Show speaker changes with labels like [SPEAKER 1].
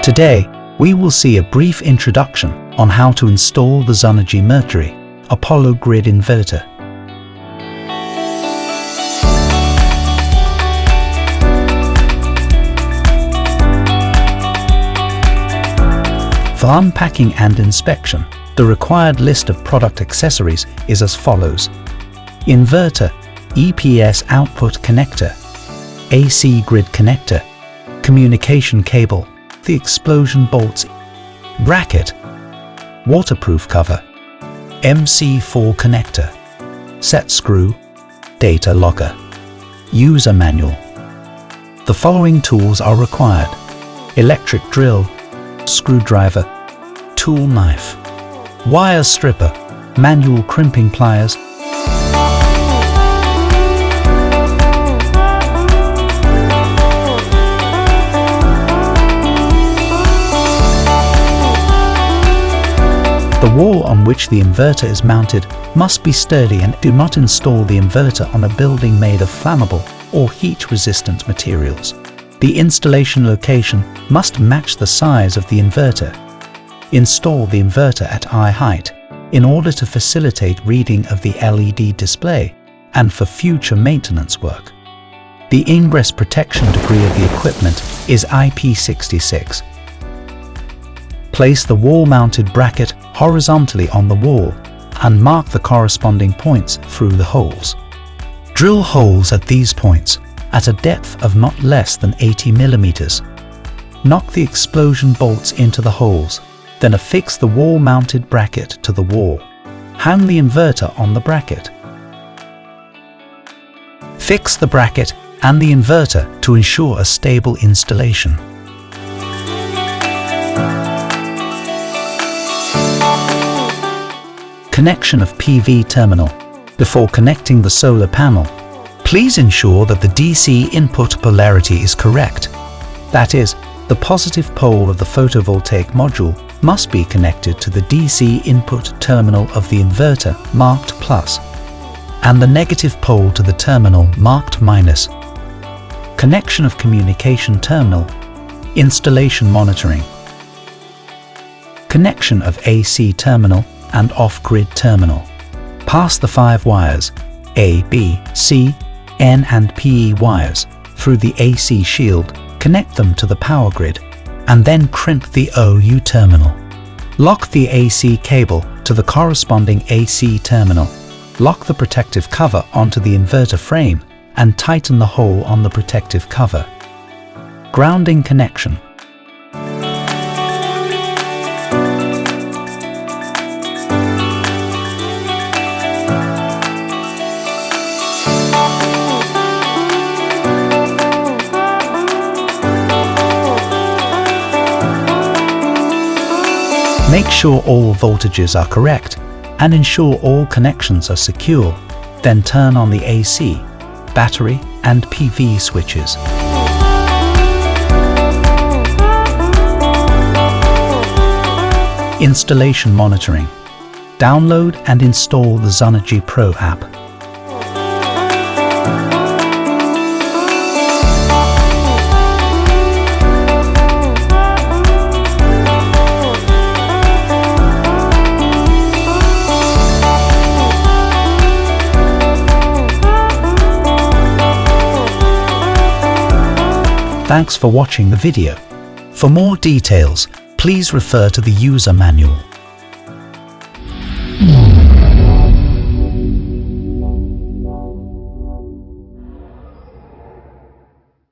[SPEAKER 1] Today, we will see a brief introduction on how to install the Zonergy Mercury Apollo grid inverter. For unpacking and inspection, the required list of product accessories is as follows: inverter, EPS output connector, AC grid connector, communication cable, the explosion bolts, bracket, waterproof cover, MC4 connector, set screw, data logger, user manual. The following tools are required: electric drill, screwdriver, tool knife, wire stripper, manual crimping pliers, The wall on which the inverter is mounted must be sturdy, and do not install the inverter on a building made of flammable or heat-resistant materials. The installation location must match the size of the inverter. Install the inverter at eye height in order to facilitate reading of the LED display and for future maintenance work. The ingress protection degree of the equipment is IP66. Place the wall-mounted bracket horizontally on the wall and mark the corresponding points through the holes. Drill holes at these points at a depth of not less than 80 millimeters. Knock the explosion bolts into the holes, then affix the wall-mounted bracket to the wall. Hang the inverter on the bracket. Fix the bracket and the inverter to ensure a stable installation. Connection of PV terminal. Before connecting the solar panel, please ensure that the DC input polarity is correct. That is, the positive pole of the photovoltaic module must be connected to the DC input terminal of the inverter marked plus, and the negative pole to the terminal marked minus. Connection of communication terminal. Installation monitoring. Connection of AC terminal and off-grid terminal. Pass the 5 wires, A, B, C, N and PE wires, through the AC shield, connect them to the power grid, and then crimp the OU terminal. Lock the AC cable to the corresponding AC terminal. Lock the protective cover onto the inverter frame and tighten the hole on the protective cover. Grounding connection. Make sure all voltages are correct and ensure all connections are secure. Then turn on the AC, battery and PV switches. Installation monitoring. Download and install the Zonergy Pro app. Thanks for watching the video. For more details, please refer to the user manual.